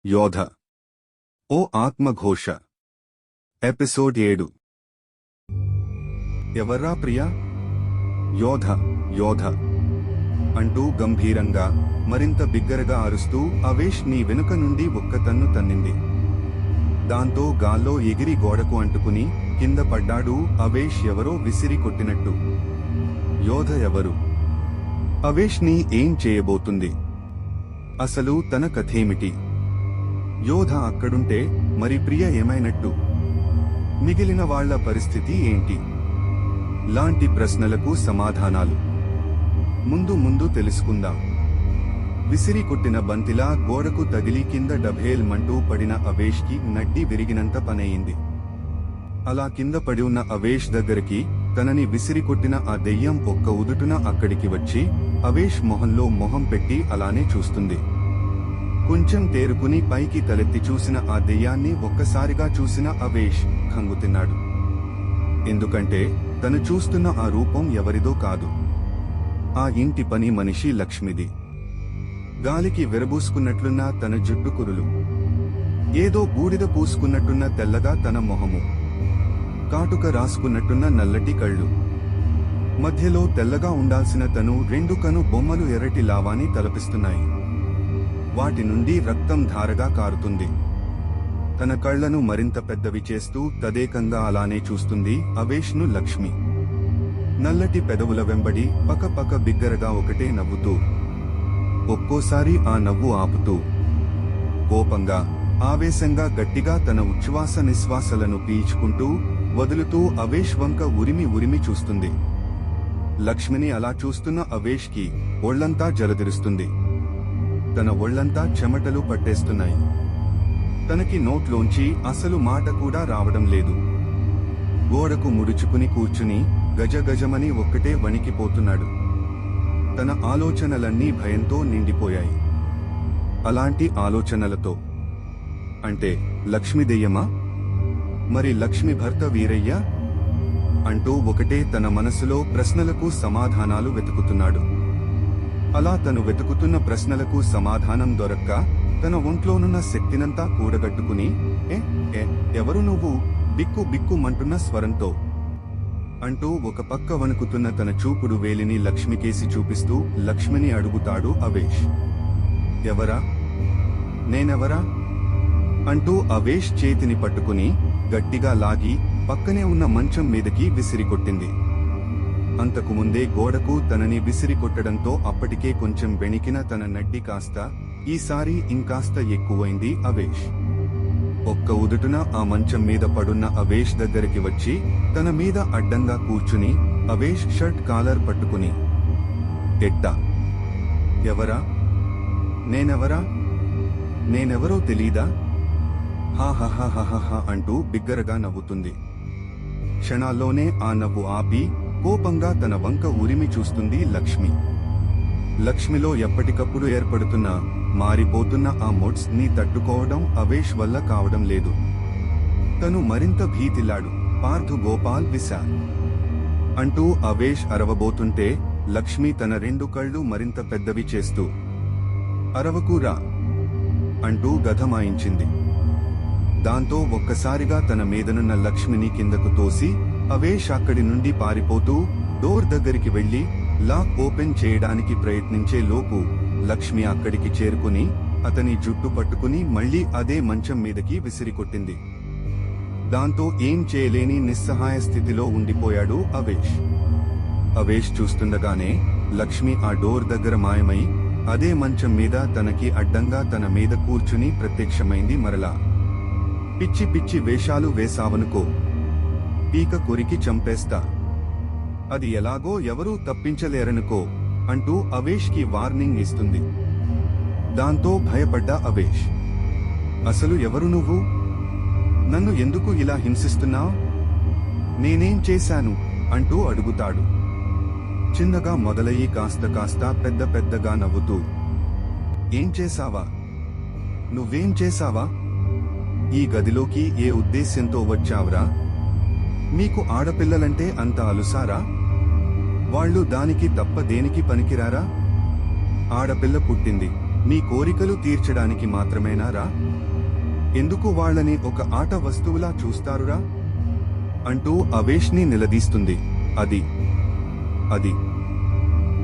యోధ ఓ ఆత్మఘోష ఎపిసోడ్ 7 ఎవర్రా ప్రియా? యోధ యోధ అంటూ గంభీరంగా మరింత బిగ్గరగా అరుస్తూ అవేష్ నీ వెనుక నుండి ఒక్క తన్ను తన్నింది. దాంతో గాల్లో ఎగిరి గోడకు అంటుకుని కింద పడ్డాడు అవేష్. ఎవరో విసిరి కొట్టినట్టు. యోధ ఎవరు? అవేష్ ని ఏం చేయబోతుంది? అసలు తన కథేమిటి? యోధ అక్కడుంటే మరి ప్రియ ఏమైనట్టు? మిగిలిన వాళ్ల పరిస్థితి ఏంటి? లాంటి ప్రశ్నలకు సమాధానాలు ముందు ముందు తెలుసుకుందాం. విసిరి కొట్టిన బంతిలా గోడకు తగిలి కింద డభేల్మంటూ పడిన అవేష్ కి నడ్డి విరిగినంత పనయింది. అలా కింద పడి ఉన్న అవేష్ దగ్గరికి తనని విసిరి కొట్టిన ఆ దెయ్యం ఒక్క ఉదుటున అక్కడికి వచ్చి అవేష్ మొహంలో మొహం పెట్టి అలానే చూస్తుంది. కొంచెం తేరుకుని పైకి తలెత్తి చూసిన ఆ దెయ్యాన్ని ఒక్కసారిగా చూసిన అవేష్ ఖంగుతిన్నాడు. ఎందుకంటే తను చూస్తున్న ఆ రూపం ఎవరిదో కాదు, ఆ ఇంటి పని మనిషి లక్ష్మిది. గాలికి విరబూసుకున్నట్లున్న తన జుట్టు కురులు, ఏదో బూడిద పూసుకున్నట్టున్న తెల్లగా తన మొహము, కాటుక రాసుకున్నట్టున్న నల్లటి కళ్ళు, మధ్యలో తెల్లగా ఉండాల్సిన తను రెండు కను బొమ్మలు ఎర్రటి లావాని తలపిస్తున్నాయి. వాటి నుండి రక్తం ధారగా కారుతుంది. తన కళ్లను మరింత పెద్దవి చేస్తూ తదేకంగా అలానే చూస్తుంది అవేష్ ను లక్ష్మి. నల్లటి పెదవుల వెంబడి పకపక బిగ్గరగా ఒకటే నవ్వుతూ, ఒక్కోసారి ఆ నవ్వు ఆపుతూ, కోపంగా ఆవేశంగా గట్టిగా తన ఉచ్ఛ్వాస నిశ్వాసలను పీల్చుకుంటూ వదులుతూ అవేష్ వంక ఉరిమి ఉరిమి చూస్తుంది. లక్ష్మిని అలా చూస్తున్న అవేష్ కి ఒళ్లంతా జలదిరుస్తుంది. తన ఒళ్లంతా చెమటలు పట్టేస్తున్నాయి. తనకి నోట్లోంచి అసలు మాట కూడా రావడం లేదు. గోడకు ముడుచుకుని కూర్చుని గజగజమని ఒక్కటే వణికిపోతున్నాడు. తన ఆలోచనలన్నీ భయంతో నిండిపోయాయి. అలాంటి ఆలోచనలతో అంటే లక్ష్మి దెయ్యమా? మరి లక్ష్మి భర్త వీరయ్య? అంటూ ఒకటే తన మనసులో ప్రశ్నలకు సమాధానాలు వెతుకుతున్నాడు. అలా తను వెతుకుతున్న ప్రశ్నలకు సమాధానం దొరక్క తన ఒంట్లోనున్న శక్తినంతా కూడగట్టుకుని ఎవరు నువ్వు? బిక్కు బిక్కుమంటున్న స్వరంతో అంటూ ఒక పక్క వణుకుతున్న తన చూపుడు వేలిని లక్ష్మికేసి చూపిస్తూ లక్ష్మిని అడుగుతాడు అవేష్. ఎవరా? నేనెవరా? అంటూ అవేష్ చేతిని పట్టుకుని గట్టిగా లాగి పక్కనే ఉన్న మంచం మీదకి విసిరికొట్టింది. అంతకుముందే గోడకు తనని విసిరి కొట్టడంతో అప్పటికే కొంచెం బెణికిన తన నడ్డి కాస్త ఈసారి ఇంకాస్త ఎక్కువైంది అవేష్. ఒక్క ఉదుటున ఆ మంచం మీద పడున్న అవేష్ దగ్గరికి వచ్చి తన మీద అడ్డంగా కూర్చుని అవేష్ షర్ట్ కాలర్ పట్టుకుని, ఎట్టా? ఎవరా? నేనెవరా? నేనెవరో తెలీదా? హాహాహాహాహా అంటూ బిగ్గరగా నవ్వుతుంది. క్షణాల్లోనే ఆ నవ్వు ఆపి కోపంగా తన వంక ఉరిమి చూస్తుంది లక్ష్మి. లక్ష్మిలో ఎప్పటికప్పుడు ఏర్పడుతున్న మారిపోతున్న ఆ మూడ్స్ ని తట్టుకోవడం అవేష్ వల్ల కావడం లేదు. తను మరింత భీతిల్లాడు. పార్థు గోపాల్ విశాల్ అంటూ అవేష్ అరవబోతుంటే లక్ష్మి తన రెండు కళ్ళు మరింత పెద్దవి చేస్తూ, అరవకూరా అంటూ గధమాయించింది. దాంతో ఒక్కసారిగా తన మీదనున్న లక్ష్మిని కిందకు తోసి అవేష్ అక్కడి నుండి పారిపోతూ డోర్ దగ్గరికి వెళ్లి లాక్ ఓపెన్ చేయడానికి ప్రయత్నించే లోపు లక్ష్మి అక్కడికి చేరుకుని అతని జుట్టు పట్టుకుని మళ్లీ అదే మంచం మీదకి విసిరికొట్టింది. దాంతో ఏం చేయలేని నిస్సహాయ స్థితిలో ఉండిపోయాడు అవేష్. అవేష్ చూస్తుండగానే లక్ష్మి ఆ డోర్ దగ్గర మాయమై అదే మంచం మీద తనకి అడ్డంగా తన మీద కూర్చుని ప్రత్యక్షమైంది. మరలా పిచ్చి పిచ్చి వేషాలు వేసావనుకో, పీక కొరికి చంపేస్తా, అది ఎలాగో ఎవరూ తప్పించలేరనుకో అంటూ అవేష్ కి వార్నింగ్ ఇస్తుంది. దాంతో భయపడ్డ అవేష్, అసలు ఎవరు నువ్వు? నన్ను ఎందుకు ఇలా హింసిస్తున్నావ్? నేనేం చేశాను? అంటూ అడుగుతాడు. చిన్నగా మొదలయ్యి కాస్త కాస్త పెద్ద పెద్దగా నవ్వుతూ, ఏం చేశావా? నువ్వేం చేశావా? ఈ గదిలోకి ఏ ఉద్దేశ్యంతో వచ్చావురా? మీకు ఆడపిల్లలంటే అంత అలుసారా? వాళ్ళు దానికి తప్ప దేనికి పనికిరారా? ఆడపిల్ల పుట్టింది, మీ కోరికలు తీర్చడానికి మాత్రమేనా రా? ఎందుకు వాళ్ళని ఒక ఆట వస్తువులా చూస్తారురా? అంటూ అవేష్ని నిలదీస్తుంది. అది అది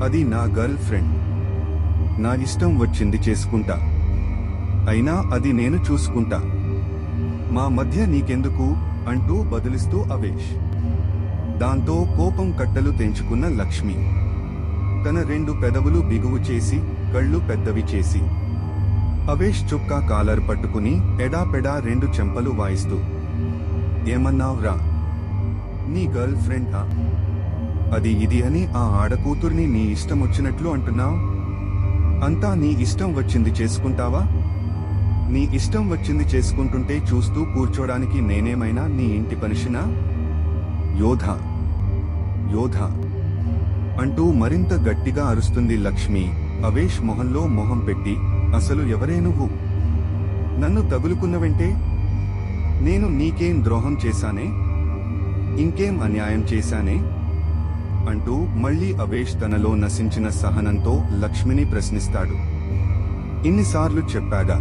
అది నా గర్ల్ ఫ్రెండ్. నా ఇష్టం వచ్చింది చేసుకుంటా. అయినా అది నేను చూసుకుంటా. మా మధ్య నీకెందుకు అంటూ బదులిస్తూ అవేష్. దాంతో కోపం కట్టలు తెంచుకున్న లక్ష్మి తన 2 పెదవులు బిగువు చేసి కళ్ళు పెద్దవి చేసి అవేష్ చొక్కా కాలర్ పట్టుకుని ఎడాపెడా 2 చెంపలు వాయిస్తూ, ఏమన్నావ్రా? నీ గర్ల్ ఫ్రెండా? అది ఇది అని ఆ ఆడకూతుర్ని నీ ఇష్టమొచ్చినట్లు అంటున్నావ్? అంతా నీ ఇష్టం వచ్చింది చేసుకుంటావా? నీ ఇష్టం వచ్చింది చేసుకుంటుంటే చూస్తూ కూర్చోడానికి నేనేమైనా నీ ఇంటి పనిషినా? యోధ యోధ అంటూ మరింత గట్టిగా అరుస్తుంది లక్ష్మి అవేష్ మొహంలో మొహం పెట్టి. అసలు ఎవరే నువ్వు? నన్ను తగులుకున్నవంటే? నేను నీకేం ద్రోహం చేశానే? ఇంకేం అన్యాయం చేశానే? అంటూ మళ్ళీ అవేష్ తనలో నశించిన సహనంతో లక్ష్మిని ప్రశ్నిస్తాడు. ఇన్నిసార్లు చెప్పాగా,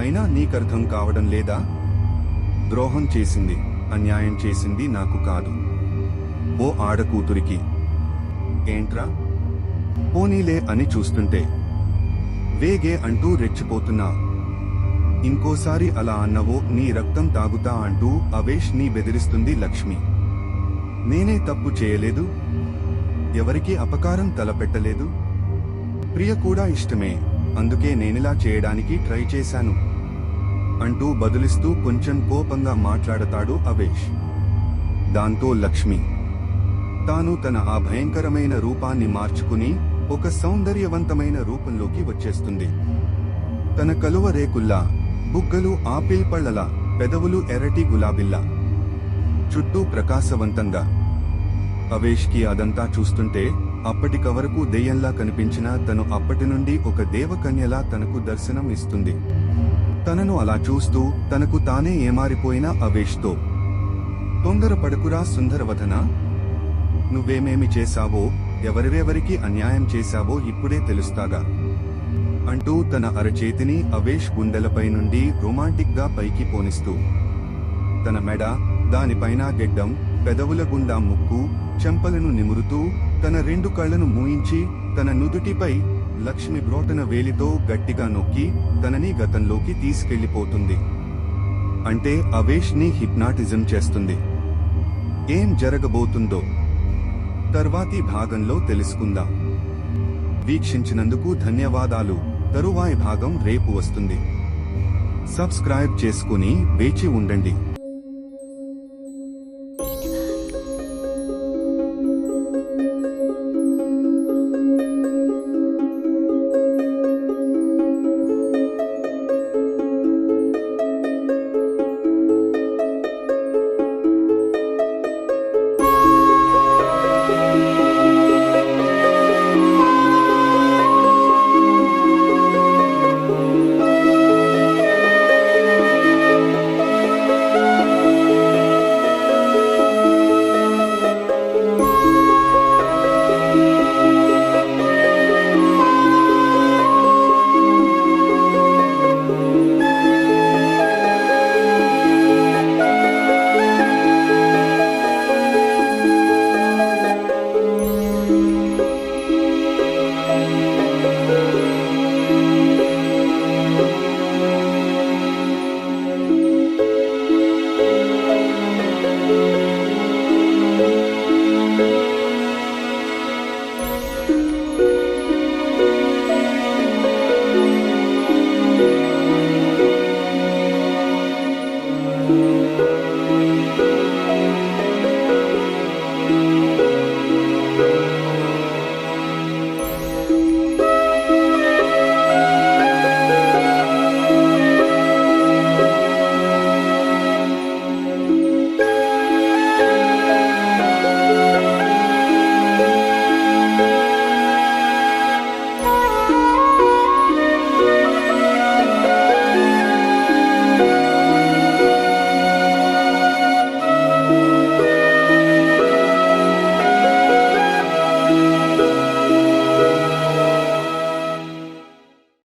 అయినా నీకర్థం కావడం లేదా? ద్రోహం చేసింది, అన్యాయం చేసింది నాకు కాదు, ఓ ఆడకూతురికి. ఏంట్రా? పోనీలే అని చూస్తుంటే వేగే అంటూ రెచ్చిపోతున్నా. ఇంకోసారి అలా అన్నవో నీ రక్తం తాగుతా అంటూ అవేష్ ని బెదిరిస్తుంది లక్ష్మి. నేనే తప్పు చేయలేదు, ఎవరికీ అపకారం తలపెట్టలేదు. ప్రియ కూడా ఇష్టమే, అందుకే నేనిలా చేయడానికి ట్రై చేశాను అంటూ బదులిస్తూ కొంచెం కోపంగా మాట్లాడతాడు అవేష్. దాంతో లక్ష్మి తాను తన ఆ భయంకరమైన రూపాన్ని మార్చుకుని ఒక సౌందర్యవంతమైన రూపంలోకి వచ్చేస్తుంది. తన కలువ రేకుల్లా, బుగ్గలు ఆపిల్ పళ్లలా, పెదవులు ఎర్రటి గులాబిల్లా, చుట్టూ ప్రకాశవంతంగా. అవేష్కి అదంతా చూస్తుంటే అప్పటికవరకు దెయ్యంలా కనిపించిన తను అప్పటి నుండి ఒక దేవకన్యలా తనకు దర్శనం ఇస్తుంది. తనను అలా చూస్తూ తనకు తానే ఏమారిపోయిన అవేష్తో, తొందరపడకురా సుందరవదనా, నువ్వేమేమి చేశావో, ఎవరెవరికి అన్యాయం చేశావో ఇప్పుడే తెలుస్తాగా అంటూ తన అరచేతిని అవేష్ గుండెలపై నుండి రొమాంటిక్ గా పైకి పోనిస్తూ తన మెడ, దానిపైన గెడ్డం, పెదవుల గుండా ముక్కు, చెంపలను నిమురుతూ తన 2 కళ్లను మూయించి తన నుదుటిపై లక్ష్మి బ్రోటన వేలితో గట్టిగా నొక్కి తనని గతంలోకి తీసుకెళ్లిపోతుంది. అంటే అవేష్ ని హిప్నాటిజం చేస్తుంది. ఏం జరగబోతుందో తర్వాతి భాగంలో తెలుసుకుందాం. వీక్షించినందుకు ధన్యవాదాలు. తరువాయి భాగం రేపు వస్తుంది. సబ్స్క్రైబ్ చేసుకుని వేచి ఉండండి.